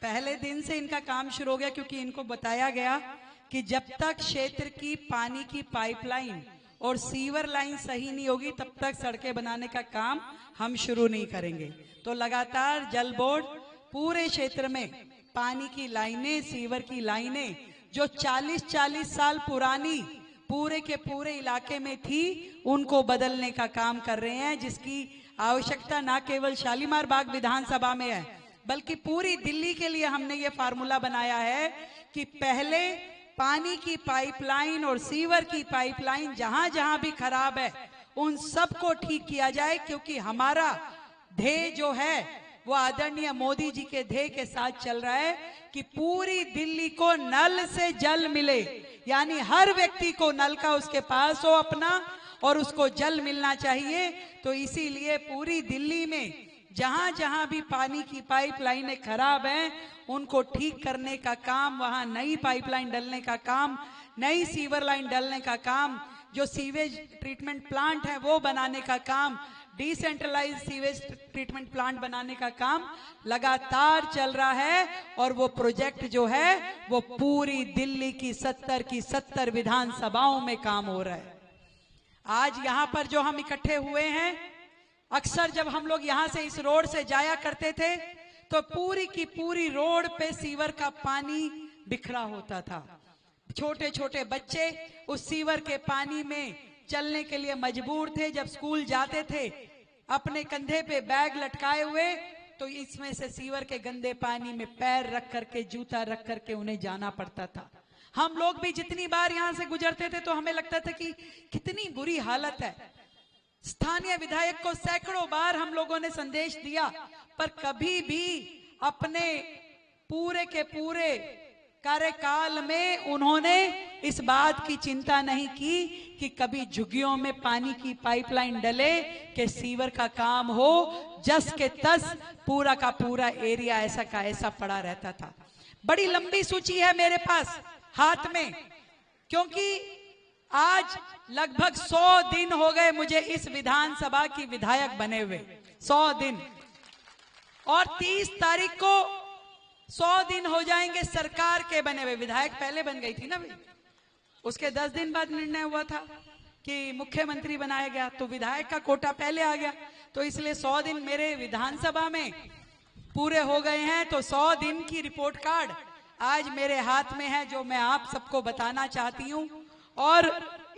पहले दिन से इनका काम शुरू हो गया, क्योंकि इनको बताया गया कि जब तक क्षेत्र की पानी की पाइपलाइन और सीवर लाइन सही नहीं होगी तब तक सड़कें बनाने का काम हम शुरू नहीं करेंगे। तो लगातार जल बोर्ड पूरे क्षेत्र में पानी की लाइनें, सीवर की लाइनें जो 40-40 साल पुरानी पूरे के पूरे इलाके में थी, उनको बदलने का काम कर रहे हैं, जिसकी आवश्यकता न केवल शालीमार बाग विधानसभा में है बल्कि पूरी दिल्ली के लिए हमने ये फार्मूला बनाया है कि पहले पानी की पाइपलाइन और सीवर की पाइपलाइन जहां जहां भी खराब है उन सबको ठीक किया जाए, क्योंकि हमारा ध्येय जो है वो आदरणीय मोदी जी के ध्येय के साथ चल रहा है कि पूरी दिल्ली को नल से जल मिले, यानी हर व्यक्ति को नल का उसके पास हो अपना और उसको जल मिलना चाहिए। तो इसीलिए पूरी दिल्ली में जहां जहां भी पानी की पाइपलाइनें खराब हैं उनको ठीक करने का काम, वहां नई पाइपलाइन डलने का काम, नई सीवर लाइन डलने का काम, जो सीवेज ट्रीटमेंट प्लांट है वो बनाने का काम, डिसेंट्रलाइज सीवेज ट्रीटमेंट प्लांट बनाने का काम लगातार चल रहा है। और वो प्रोजेक्ट जो है वो पूरी दिल्ली की 70 विधानसभाओं में काम हो रहा है। आज यहाँ पर जो हम इकट्ठे हुए हैं, अक्सर जब हम लोग यहाँ से इस रोड से जाया करते थे तो पूरी की पूरी रोड पे सीवर का पानी बिखरा होता था। छोटे छोटे बच्चे उस सीवर के पानी में चलने के लिए मजबूर थे। जब स्कूल जाते थे अपने कंधे पे बैग लटकाए हुए, तो इसमें से सीवर के गंदे पानी में पैर रख करके, जूता रख करके उन्हें जाना पड़ता था। हम लोग भी जितनी बार यहाँ से गुजरते थे तो हमें लगता था कि कितनी बुरी हालत है। स्थानीय विधायक को सैकड़ों बार हम लोगों ने संदेश दिया, पर कभी भी अपने पूरे के पूरे कार्यकाल में उन्होंने इस बात की चिंता नहीं की कि कभी झुग्गियों में पानी की पाइपलाइन डले कि सीवर का काम हो। जस के तस पूरा का पूरा एरिया ऐसा का ऐसा पड़ा रहता था। बड़ी लंबी सूची है मेरे पास हाथ में, क्योंकि आज लगभग 100 दिन हो गए मुझे इस विधानसभा की विधायक बने हुए, 100 दिन, और 30 तारीख को 100 दिन हो जाएंगे सरकार के बने हुए। विधायक पहले बन गई थी ना, उसके 10 दिन बाद निर्णय हुआ था कि मुख्यमंत्री बनाया गया, तो विधायक का कोटा पहले आ गया, तो इसलिए 100 दिन मेरे विधानसभा में पूरे हो गए हैं। तो 100 दिन की रिपोर्ट कार्ड आज मेरे हाथ में है, जो मैं आप सबको बताना चाहती हूँ। और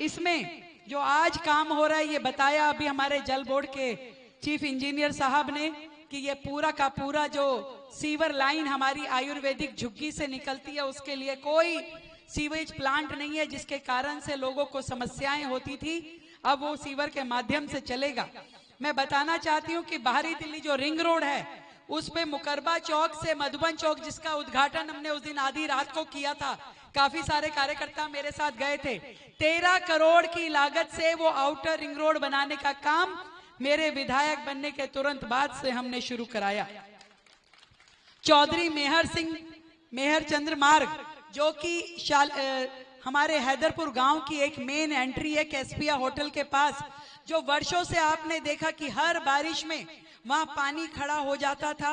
इसमें जो आज काम हो रहा है ये बताया अभी हमारे जल बोर्ड के चीफ इंजीनियर साहब ने कि ये पूरा का पूरा जो सीवर लाइन हमारी आयुर्वेदिक झुग्गी से निकलती है उसके लिए कोई सीवेज प्लांट नहीं है, जिसके कारण से लोगों को समस्याएं होती थी। अब वो सीवर के माध्यम से चलेगा। मैं बताना चाहती हूँ कि बाहरी दिल्ली जो रिंग रोड है उस पे मुकरबा चौक से मधुबन चौक, जिसका उद्घाटन हमने उस दिन आधी रात को किया था, काफी सारे कार्यकर्ता मेरे साथ गए थे। 13 करोड़ की लागत से वो आउटर रिंग रोड बनाने का काम मेरे विधायक बनने के तुरंत बाद से हमने शुरू कराया। चौधरी मेहर चंद्र मार्ग, जो कि हमारे हैदरपुर गांव की एक मेन एंट्री है कैस्पिया होटल के पास, जो वर्षों से आपने देखा कि हर बारिश में वहां पानी खड़ा हो जाता था।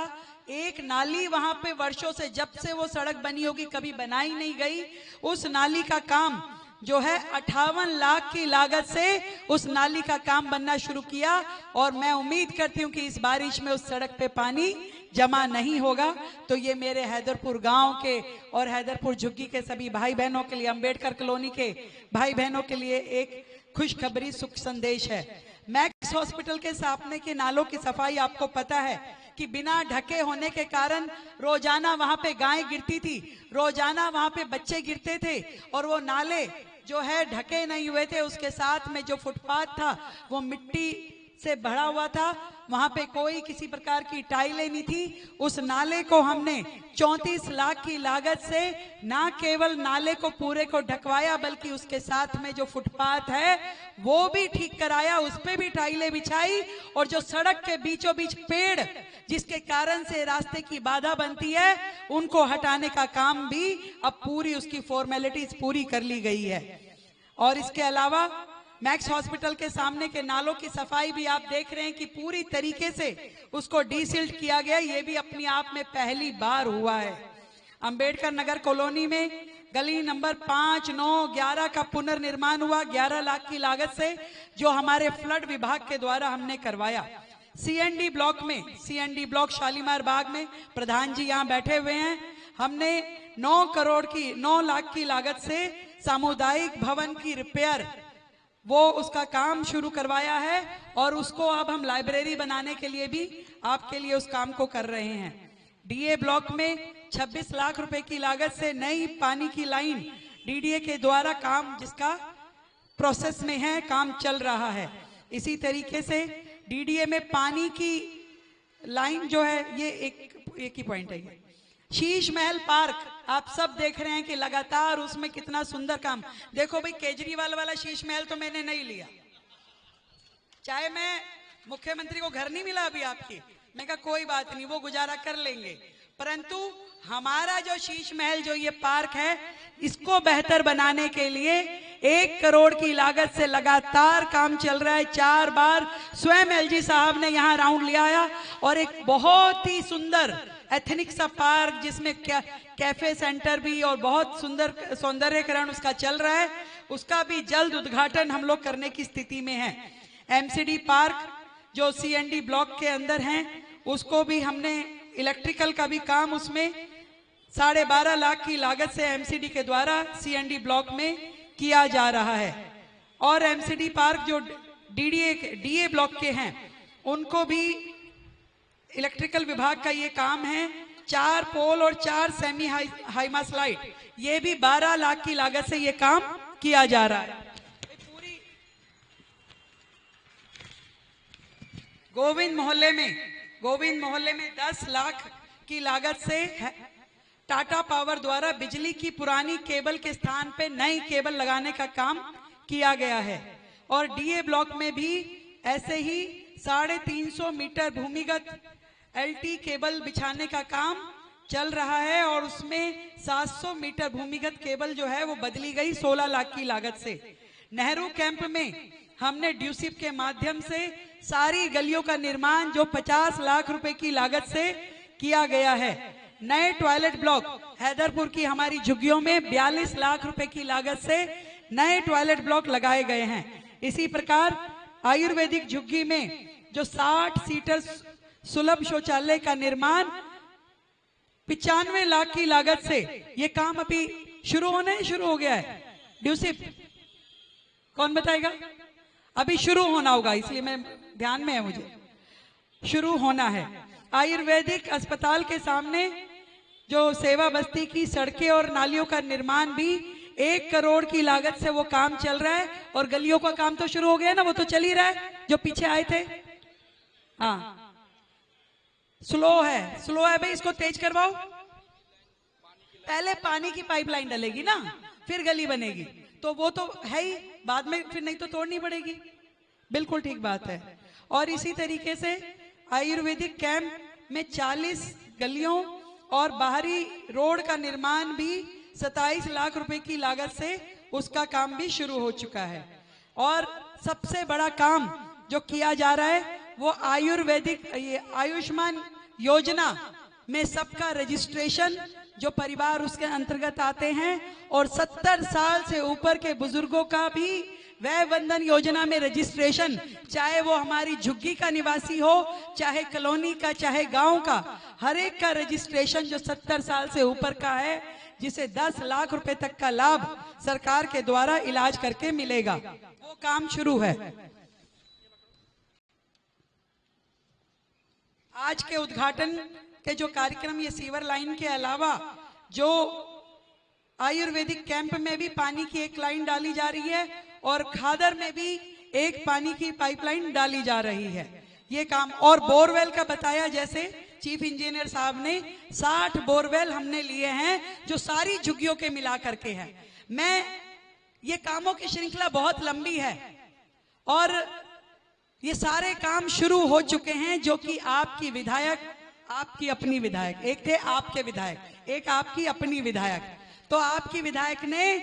एक नाली वहां पे वर्षों से, जब से वो सड़क बनी होगी कभी बनाई नहीं गई। उस नाली का काम जो है 58 लाख की लागत से उस नाली का काम बनना शुरू किया, और मैं उम्मीद करती हूँ कि इस बारिश में उस सड़क पे पानी जमा नहीं होगा। तो ये मेरे हैदरपुर गांव के और हैदरपुर झुग्गी के सभी भाई बहनों के लिए, अंबेडकर कॉलोनी के भाई बहनों के लिए एक खुशखबरी, सुख संदेश है। मैक्स हॉस्पिटल के सामने के नालों की सफाई, आपको पता है कि बिना ढके होने के कारण रोजाना वहां पे गाय गिरती थी, रोजाना वहां पे बच्चे गिरते थे, और वो नाले जो है ढके नहीं हुए थे। उसके साथ में जो फुटपाथ था वो मिट्टी से भरा हुआ था, वहां पे कोई किसी प्रकार की टाइलें नहीं थी। उस नाले को हमने 34 लाख की लागत से ना केवल नाले को पूरे को ढकवाया, बल्कि उसके साथ में जो फुटपाथ है वो भी ठीक कराया, उस पे भी टाइलें बिछाई, और जो सड़क के बीचों बीच पेड़ जिसके कारण से रास्ते की बाधा बनती है उनको हटाने का काम भी अब पूरी उसकी फॉर्मेलिटीज पूरी कर ली गई है। और इसके अलावा मैक्स हॉस्पिटल के सामने के नालों की सफाई भी आप देख रहे हैं कि पूरी तरीके से उसको डीसिल्ट किया गया। ये भी अपने आप में पहली बार हुआ है। अंबेडकर नगर कॉलोनी में गली नंबर 5, 9, 11 का पुनर्निर्माण हुआ 11 लाख की लागत से, जो हमारे फ्लड विभाग के द्वारा हमने करवाया। सीएनडी ब्लॉक में, सीएनडी ब्लॉक शालीमार बाग में प्रधान जी यहाँ बैठे हुए हैं, हमने 9 लाख की लागत से सामुदायिक भवन की रिपेयर, वो उसका काम शुरू करवाया है और उसको अब हम लाइब्रेरी बनाने के लिए भी आपके लिए उस काम को कर रहे हैं। डीए ब्लॉक में 26 लाख रुपए की लागत से नई पानी की लाइन डीडीए के द्वारा काम, जिसका प्रोसेस में है, काम चल रहा है। इसी तरीके से डीडीए में पानी की लाइन जो है, ये एक ही पॉइंट है। ये शीश महल पार्क आप सब देख रहे हैं कि लगातार उसमें कितना सुंदर काम। देखो भाई, केजरीवाल वाला शीश महल तो मैंने नहीं लिया, चाहे मैं मुख्यमंत्री को घर नहीं मिला अभी आपकी, मैं कहा कोई बात नहीं, वो गुजारा कर लेंगे, परंतु हमारा जो शीश महल, जो ये पार्क है, इसको बेहतर बनाने के लिए 1 करोड़ की लागत से लगातार काम चल रहा है। 4 बार स्वयं एलजी साहब ने यहाँ राउंड लिया और एक बहुत ही सुंदर एथनिक सा पार्क, जिसमें कैफे सेंटर भी और बहुत सुंदर सौंदर्यकरण उसका चल रहा है, उसका भी जल्द उद्घाटन हम लोग करने की स्थिति में है। एमसीडी पार्क जो सीएनडी ब्लॉक के अंदर हैं, उसको भी हमने इलेक्ट्रिकल का भी काम उसमें 12.5 लाख की लागत से एमसीडी के द्वारा सीएनडी ब्लॉक में किया जा रहा है। और एमसीडी पार्क जो डीए ब्लॉक के हैं, उनको भी इलेक्ट्रिकल विभाग का ये काम है। 4 पोल और 4 सेमी हाईमास लाइट, ये भी 12 लाख की लागत से ये काम किया जा रहा है। पूरी गोविंद मोहल्ले में 10 लाख की लागत से टाटा पावर द्वारा बिजली की पुरानी केबल के स्थान पे नई केबल लगाने का काम किया गया है। और डीए ब्लॉक में भी ऐसे ही 350 मीटर भूमिगत एलटी केबल बिछाने का काम चल रहा है और उसमें 700 मीटर भूमिगत केबल जो है वो बदली गई 16 लाख की लागत से। नेहरू कैंप में हमने ड्यूसिप के माध्यम से सारी गलियों का निर्माण जो 50 लाख रुपए की लागत से किया गया है। नए टॉयलेट ब्लॉक हैदरपुर की हमारी झुग्गियों में 42 लाख रुपए की लागत से नए टॉयलेट ब्लॉक लगाए गए हैं। इसी प्रकार आयुर्वेदिक झुग्गी में जो 60 सीटर सुलभ शौचालय का निर्माण 95 लाख की लागत से, ये काम अभी शुरू हो गया है। ड्यूसिप कौन बताएगा? अभी शुरू होना होगा, इसलिए मैं ध्यान में है, मुझे शुरू होना है। आयुर्वेदिक अस्पताल के सामने जो सेवा बस्ती की सड़कें और नालियों का निर्माण भी 1 करोड़ की लागत से वो काम चल रहा है। और गलियों का काम तो शुरू हो गया ना, वो तो चल ही रहा है, जो पीछे आए थे। हाँ, स्लो है भाई, इसको तेज करवाओ। पहले पानी की पाइपलाइन डलेगी ना, फिर गली बनेगी, तो वो तो है ही, बाद में फिर नहीं तो तोड़नी पड़ेगी। बिल्कुल ठीक बात है। और इसी तरीके से आयुर्वेदिक कैंप में 40 गलियों और बाहरी रोड का निर्माण भी 27 लाख रुपए की लागत से उसका काम भी शुरू हो चुका है। और सबसे बड़ा काम जो किया जा रहा है वो आयुर्वेदिक आयुष्मान योजना में सबका रजिस्ट्रेशन, जो परिवार उसके अंतर्गत आते हैं, और 70 साल से ऊपर के बुजुर्गों का भी वय बंधन योजना में रजिस्ट्रेशन, चाहे वो हमारी झुग्गी का निवासी हो, चाहे कॉलोनी का, चाहे गांव का, हर एक का रजिस्ट्रेशन जो 70 साल से ऊपर का है, जिसे 10 लाख रुपए तक का लाभ सरकार के द्वारा इलाज करके मिलेगा, वो काम शुरू है। आज के उद्घाटन के जो कार्यक्रम, ये सीवर लाइन के अलावा जो आयुर्वेदिक कैंप में भी पानी की एक लाइन डाली जा रही है और खादर में भी एक पानी की पाइपलाइन डाली जा रही है, ये काम। और बोरवेल का बताया, जैसे चीफ इंजीनियर साहब ने 60 बोरवेल हमने लिए हैं जो सारी झुग्गियों के मिला करके हैं। ये कामों की श्रृंखला बहुत लंबी है और ये सारे काम शुरू हो चुके हैं, जो कि आपकी विधायक, आपकी अपनी विधायक, एक थे आपके विधायक, एक आपकी अपनी विधायक, तो आपकी विधायक ने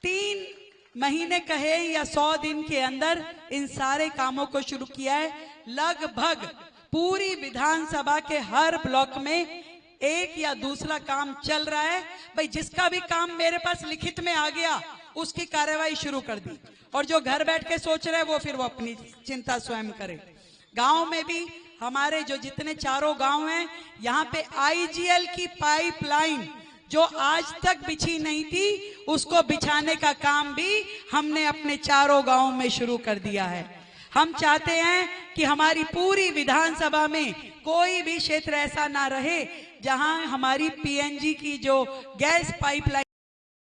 3 महीने कहे या 100 दिन के अंदर इन सारे कामों को शुरू किया है। लगभग पूरी विधानसभा के हर ब्लॉक में एक या दूसरा काम चल रहा है। भाई जिसका भी काम मेरे पास लिखित में आ गया उसकी कार्रवाई शुरू कर दी, और जो घर बैठ के सोच रहे वो फिर वो अपनी चिंता स्वयं करे। गांव में भी हमारे जो जितने चारों गांव हैं, यहाँ पे आईजीएल की पाइपलाइन जो आज तक बिछी नहीं थी उसको बिछाने का काम भी हमने अपने चारों गांवों में शुरू कर दिया है। हम चाहते हैं कि हमारी पूरी विधानसभा में कोई भी क्षेत्र ऐसा ना रहे जहां हमारी पीएनजी की जो गैस पाइपलाइन